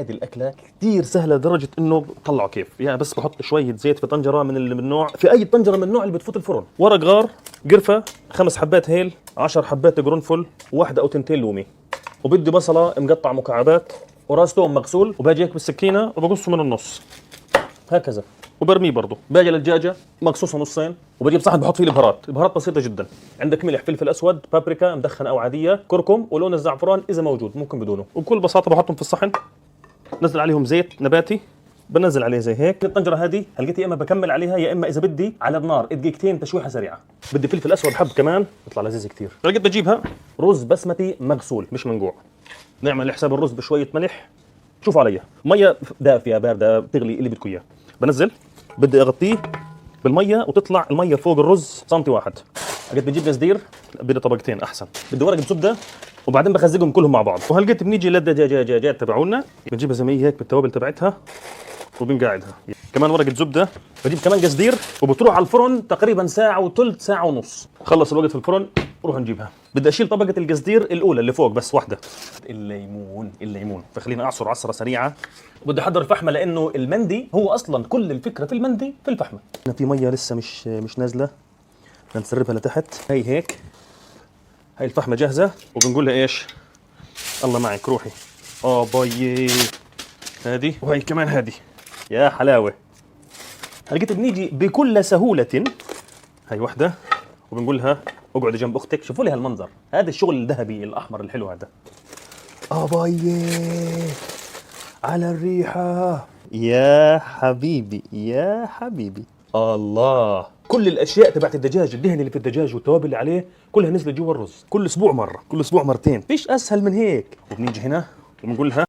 هذه الاكله كثير سهله لدرجه انه طلعوا كيف يعني. بس بحط شويه زيت في طنجره من النوع، في اي طنجره من النوع اللي بتفوت الفرن، ورق غار، قرفه، 5 حبات هيل، 10 حبات قرنفل، واحده او تنتين لومي، وبدي بصله مقطع مكعبات، وراس توم مغسول، وباجي هيك بالسكينه وبقصه من النص هكذا، وبرميه برضه. باجي للدجاجه مقصوصه نصين، وبجيب صحن بحط فيه البهارات بسيطه جدا. عندك ملح، فلفل اسود، بابريكا مدخن او عاديه، كركم، ولون الزعفران اذا موجود ممكن بدونه، وبكل بساطه بحطهم في الصحن، نزل عليهم زيت نباتي، بنزل عليه زي هيك. الطنجره هذه هلقيتي يا اما بكمل عليها يا اما اذا بدي على النار دقيقتين تشويحه سريعه. بدي فلفل اسود حب كمان يطلع لذيذ كثير. لقيت بجيبها رز بسمتي مغسول مش منقوع، نعمل حساب الرز بشويه ملح، شوفوا علي ميه دافيه بارده بتغلي اللي بدكم اياه. بنزل، بدي اغطيه بالميه وتطلع الميه فوق الرز سنتي واحد. لقيت بجيب قصدير، بدي طبقتين احسن، بدي ورقه زبده، وبعدين بخزقهم كلهم مع بعض. وهلقيت بنيجي للدجاجات تبعونا بنجيبها زي ما هي هيك بالتوابل تبعتها وبنقعدها. كمان ورقه زبده، بجيب كمان قصدير، وبتروح على الفرن تقريبا ساعه وثلث ساعه ونص. خلص الوقت في الفرن بروح نجيبها. بدي اشيل طبقه القصدير الاولى اللي فوق بس واحده. الليمون فخلينا اعصر عصره سريعه. وبدي احضر الفحمه لانه المندي هو اصلا كل الفكره في المندي في الفحمه. هنا في ميه لسه مش نازله، بدنا نسربها لتحت. هي هيك، هاي الفحمه جاهزه، وبنقول لها ايش؟ الله معك روحي. باي هذه، وهي كمان هذه، يا حلاوه. لقيت بنيجي بكل سهوله، هاي وحده، وبنقول لها اقعدي جنب اختك. شوفوا لي هالمنظر، هذا الشغل الذهبي الاحمر الحلو هذا. باي على الريحه يا حبيبي يا حبيبي. الله، كل الاشياء تبعت الدجاج، الدهن اللي في الدجاج والتوابل اللي عليه كلها نزلت جوا الرز. كل اسبوع مره، كل اسبوع مرتين، فيش اسهل من هيك. وبنيجي هنا وبنقول لها